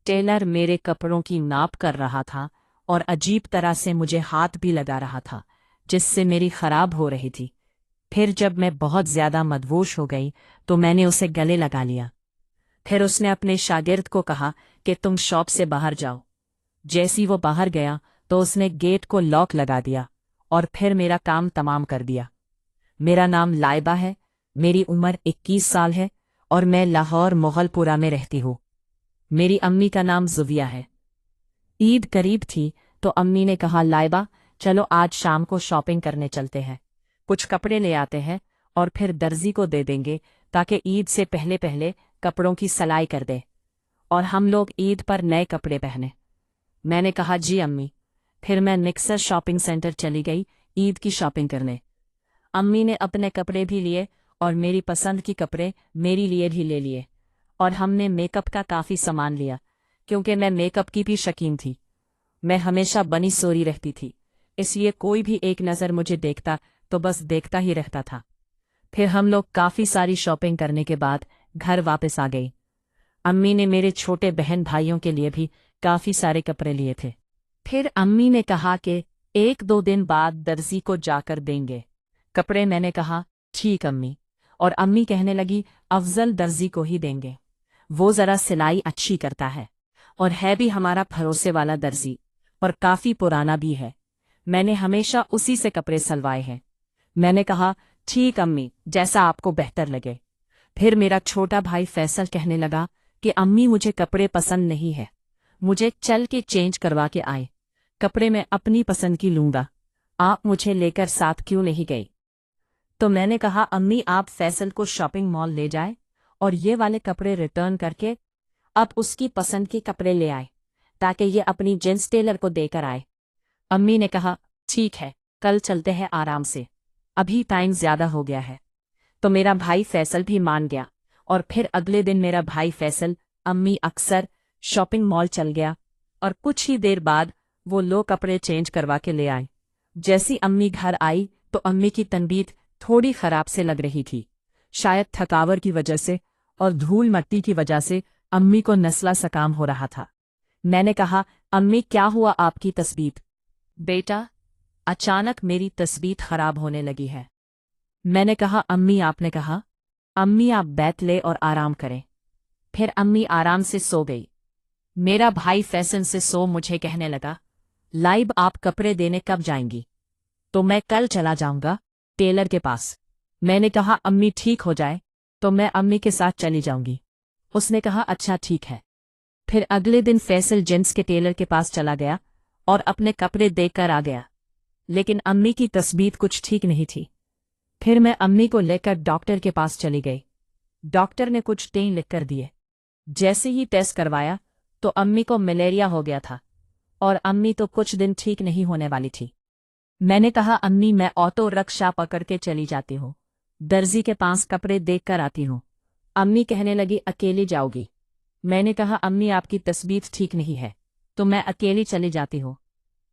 Taylor मेरे कपड़ों की नाप कर रहा था और अजीब तरह से मुझे हाथ भी लगा रहा था, जिससे मेरी खराब हो रही थी। फिर जब मैं बहुत ज्यादा मदहोश हो गई तो मैंने उसे गले लगा लिया। फिर उसने अपने शागिर्द को कहा कि तुम शॉप से बाहर जाओ। जैसी वो बाहर गया तो उसने गेट को लॉक लगा दिया और फिर मेरा काम तमाम कर दिया। मेरा नाम लाइबा है, मेरी उम्र 21 साल है और मैं लाहौर मुगलपुरा में रहती हूँ। मेरी अम्मी का नाम जुविया है। ईद करीब थी तो अम्मी ने कहा, लाइबा चलो आज शाम को शॉपिंग करने चलते हैं, कुछ कपड़े ले आते हैं और फिर दर्जी को दे देंगे ताकि ईद से पहले पहले कपड़ों की सिलाई कर दे और हम लोग ईद पर नए कपड़े पहने। मैंने कहा जी अम्मी। फिर मैं निक्सर शॉपिंग सेंटर चली गई ईद की शॉपिंग करने। अम्मी ने अपने कपड़े भी लिए और मेरी पसंद की कपड़े मेरी लिए भी ले लिए और हमने मेकअप का काफ़ी सामान लिया क्योंकि मैं मेकअप की भी शौकीन थी। मैं हमेशा बनी सोरी रहती थी, इसलिए कोई भी एक नज़र मुझे देखता तो बस देखता ही रहता था। फिर हम लोग काफ़ी सारी शॉपिंग करने के बाद घर वापस आ गई। अम्मी ने मेरे छोटे बहन भाइयों के लिए भी काफ़ी सारे कपड़े लिए थे। फिर अम्मी ने कहा कि 1-2 दिन बाद दर्जी को जाकर देंगे कपड़े। मैंने कहा ठीक अम्मी, और अम्मी कहने लगी अफजल दर्जी को ही देंगे, वो ज़रा सिलाई अच्छी करता है और है भी हमारा भरोसे वाला दर्जी और काफ़ी पुराना भी है। मैंने हमेशा उसी से कपड़े सिलवाए हैं। मैंने कहा ठीक अम्मी, जैसा आपको बेहतर लगे। फिर मेरा छोटा भाई फैसल कहने लगा कि अम्मी मुझे कपड़े पसंद नहीं है, मुझे चल के चेंज करवा के आए, कपड़े मैं अपनी पसंद की लूँगा, आप मुझे लेकर साथ क्यों नहीं गई? तो मैंने कहा अम्मी आप फैसल को शॉपिंग मॉल ले जाए और ये वाले कपड़े रिटर्न करके अब उसकी पसंद के कपड़े ले आए ताकि ये अपनी जेंट्स टेलर को देकर आए। अम्मी ने कहा ठीक है, कल चलते हैं आराम से, अभी टाइम ज्यादा हो गया है। तो मेरा भाई फैसल भी मान गया और फिर अगले दिन मेरा भाई फैसल अम्मी अक्सर शॉपिंग मॉल चल गया और कुछ ही देर बाद वो लोग कपड़े चेंज करवा के ले आए। जैसी अम्मी घर आई तो अम्मी की तबीयत थोड़ी खराब से लग रही थी, शायद थकावट की वजह से और धूल मट्टी की वजह से अम्मी को नस्ला सकाम हो रहा था। मैंने कहा अम्मी क्या हुआ आपकी तबीयत? बेटा अचानक मेरी तबीयत खराब होने लगी है। मैंने कहा अम्मी आपने कहा? अम्मी आप बैठ ले और आराम करें। फिर अम्मी आराम से सो गई। मेरा भाई फैशन से सो मुझे कहने लगा, लाइब आप कपड़े देने कब जाएंगी? तो मैं कल चला जाऊंगा टेलर के पास। मैंने कहा अम्मी ठीक हो जाए तो मैं अम्मी के साथ चली जाऊंगी। उसने कहा अच्छा ठीक है। फिर अगले दिन फैसल जेंट्स के टेलर के पास चला गया और अपने कपड़े देकर आ गया, लेकिन अम्मी की तबीयत कुछ ठीक नहीं थी। फिर मैं अम्मी को लेकर डॉक्टर के पास चली गई। डॉक्टर ने कुछ टेस्ट लिख कर दिए। जैसे ही टेस्ट करवाया तो अम्मी को मलेरिया हो गया था और अम्मी तो कुछ दिन ठीक नहीं होने वाली थी। मैंने कहा अम्मी मैं ऑटो रिक्शा पकड़ के चली जाती हूँ, दर्जी के पास कपड़े देख कर आती हूँ। अम्मी कहने लगी अकेली जाओगी? मैंने कहा अम्मी आपकी तबीयत ठीक नहीं है तो मैं अकेली चली जाती हूँ।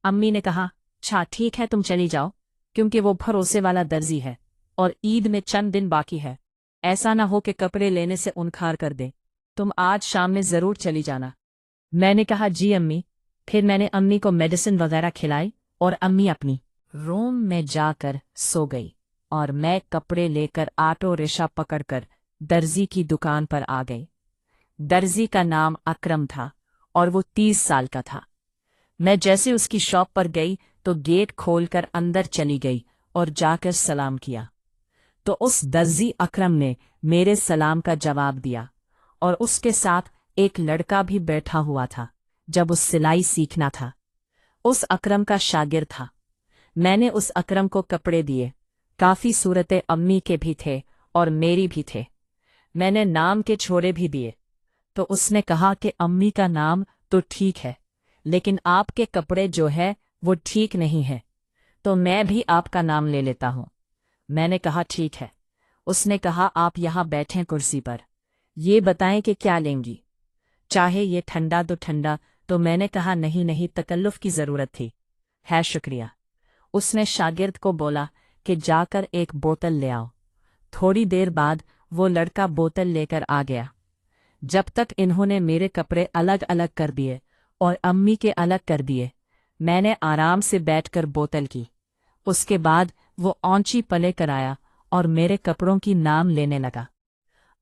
अम्मी ने कहा अच्छा ठीक है तुम चली जाओ, क्योंकि वो भरोसे वाला दर्जी है और ईद में चंद दिन बाकी है, ऐसा ना हो कि कपड़े लेने से इनकार कर दे, तुम आज शाम में ज़रूर चली जाना। मैंने कहा जी अम्मी। फिर मैंने अम्मी को मेडिसिन वगैरह खिलाई और अम्मी अपनी रूम में जाकर सो गई और मैं कपड़े लेकर ऑटो रिक्शा पकड़कर दर्जी की दुकान पर आ गई। दर्जी का नाम अकरम था और वो 30 साल का था। मैं जैसे उसकी शॉप पर गई तो गेट खोलकर अंदर चली गई और जाकर सलाम किया तो उस दर्जी अकरम ने मेरे सलाम का जवाब दिया और उसके साथ एक लड़का भी बैठा हुआ था जब उस सिलाई सीखना था। उस अकरम का शागिर्द था। मैंने उस अकरम को कपड़े दिए, काफ़ी सूरतें अम्मी के भी थे और मेरी भी थे। मैंने नाम के छोरे भी दिए तो उसने कहा कि अम्मी का नाम तो ठीक है लेकिन आपके कपड़े जो है वो ठीक नहीं है, तो मैं भी आपका नाम ले लेता हूँ। मैंने कहा ठीक है। उसने कहा आप यहाँ बैठें कुर्सी पर, ये बताएं कि क्या लेंगी, चाहे ये ठंडा तो ठंडा। तो मैंने कहा नहीं नहीं, तकल्लुफ़ की ज़रूरत थी, है शुक्रिया। उसने शागिर्द को बोला कि जाकर एक बोतल ले आओ। थोड़ी देर बाद वो लड़का बोतल लेकर आ गया। जब तक इन्होंने मेरे कपड़े अलग अलग कर दिए और अम्मी के अलग कर दिए, मैंने आराम से बैठकर बोतल की। उसके बाद वो औंची पले कर आया और मेरे कपड़ों की नाम लेने लगा।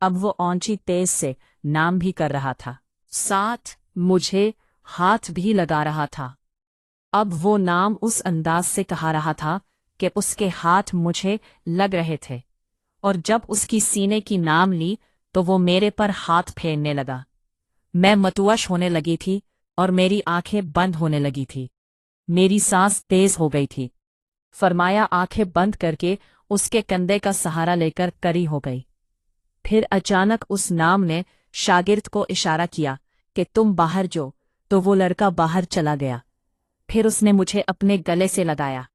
अब वो औंची तेज से नाम भी कर रहा था, साथ मुझे हाथ भी लगा रहा था। अब वो नाम उस अंदाज से कहा रहा था कि उसके हाथ मुझे लग रहे थे, और जब उसकी सीने की नाम ली तो वो मेरे पर हाथ फेरने लगा। मैं मतवश होने लगी थी और मेरी आंखें बंद होने लगी थी। मेरी सांस तेज हो गई थी। फरमाया आंखें बंद करके उसके कंधे का सहारा लेकर करी हो गई। फिर अचानक उस नाम ने शागिर्द को इशारा किया कि तुम बाहर जो, तो वो लड़का बाहर चला गया। फिर उसने मुझे अपने गले से लगाया।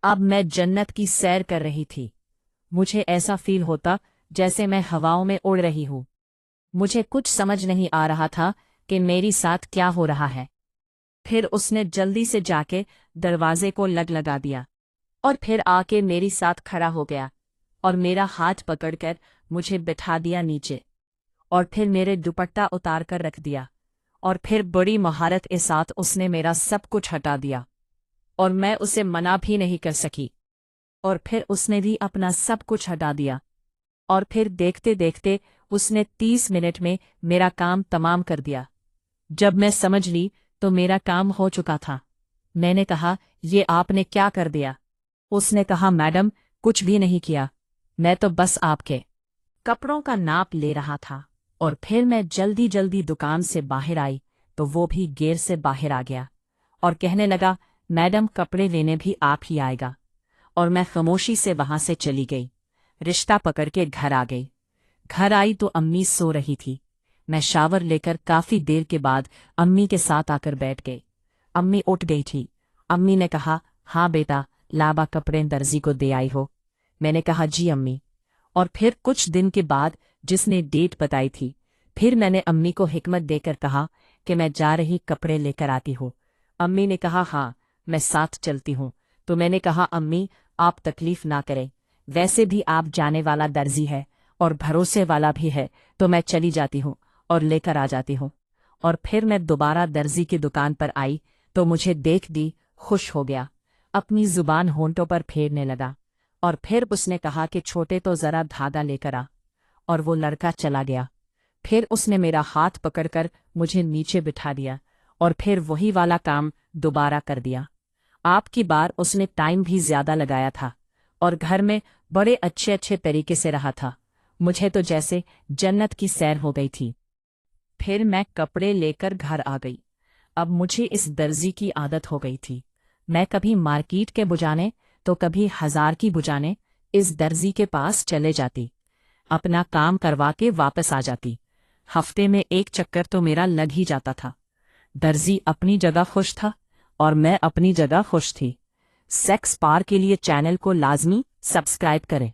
अब मैं जन्नत की सैर कर रही थी। मुझे ऐसा फील होता जैसे मैं हवाओं में उड़ रही हूँ। मुझे कुछ समझ नहीं आ रहा था कि मेरी साथ क्या हो रहा है। फिर उसने जल्दी से जाके दरवाजे को लगा दिया और फिर आके मेरी साथ खड़ा हो गया और मेरा हाथ पकड़कर मुझे बिठा दिया नीचे, और फिर मेरे दुपट्टा उतार कर रख दिया, और फिर बड़ी महारत के साथ उसने मेरा सब कुछ हटा दिया और मैं उसे मना भी नहीं कर सकी। और फिर उसने भी अपना सब कुछ हटा दिया, और फिर देखते देखते उसने 30 मिनट में मेरा काम तमाम कर दिया। जब मैं समझ ली तो मेरा काम हो चुका था। मैंने कहा, ये आपने क्या कर दिया? उसने कहा, मैडम कुछ भी नहीं किया, मैं तो बस आपके कपड़ों का नाप ले रहा था। और फिर मैं जल्दी जल्दी दुकान से बाहर आई तो वो भी गेर से बाहर आ गया और कहने लगा, मैडम कपड़े लेने भी आप ही आएगा। और मैं खामोशी से वहां से चली गई। रिश्ता पकड़ के घर आ गई। घर आई तो अम्मी सो रही थी। मैं शावर लेकर काफी देर के बाद अम्मी के साथ आकर बैठ गई। अम्मी उठ गई थी। अम्मी ने कहा, हाँ बेटा, लाबा कपड़े दर्जी को दे आई हो? मैंने कहा, जी अम्मी। और फिर कुछ दिन के बाद जिसने डेट बताई थी, फिर मैंने अम्मी को हिकमत देकर कहा कि मैं जा रही कपड़े लेकर आती हूँ। अम्मी ने कहा, हाँ मैं साथ चलती हूँ। तो मैंने कहा, अम्मी आप तकलीफ ना करें, वैसे भी आप जाने वाला दर्जी है और भरोसे वाला भी है, तो मैं चली जाती हूँ और लेकर आ जाती हूँ। और फिर मैं दोबारा दर्जी की दुकान पर आई तो मुझे देख दी खुश हो गया, अपनी जुबान होंठों पर फेरने लगा। और फिर उसने कहा कि छोटे तो जरा धागा लेकर आ, और वो लड़का चला गया। फिर उसने मेरा हाथ पकड़कर मुझे नीचे बिठा दिया और फिर वही वाला काम दोबारा कर दिया। आपकी बार उसने टाइम भी ज्यादा लगाया था और घर में बड़े अच्छे अच्छे तरीके से रहा था। मुझे तो जैसे जन्नत की सैर हो गई थी। फिर मैं कपड़े लेकर घर आ गई। अब मुझे इस दर्जी की आदत हो गई थी। मैं कभी मार्केट के बुझाने तो कभी 1000 की बुझाने इस दर्जी के पास चले जाती, अपना काम करवा के वापस आ जाती। हफ्ते में एक चक्कर तो मेरा लग ही जाता था। दर्जी अपनी जगह खुश था और मैं अपनी जगह खुश थी। सेक्स पार के लिए चैनल को लाजमी सब्सक्राइब करें।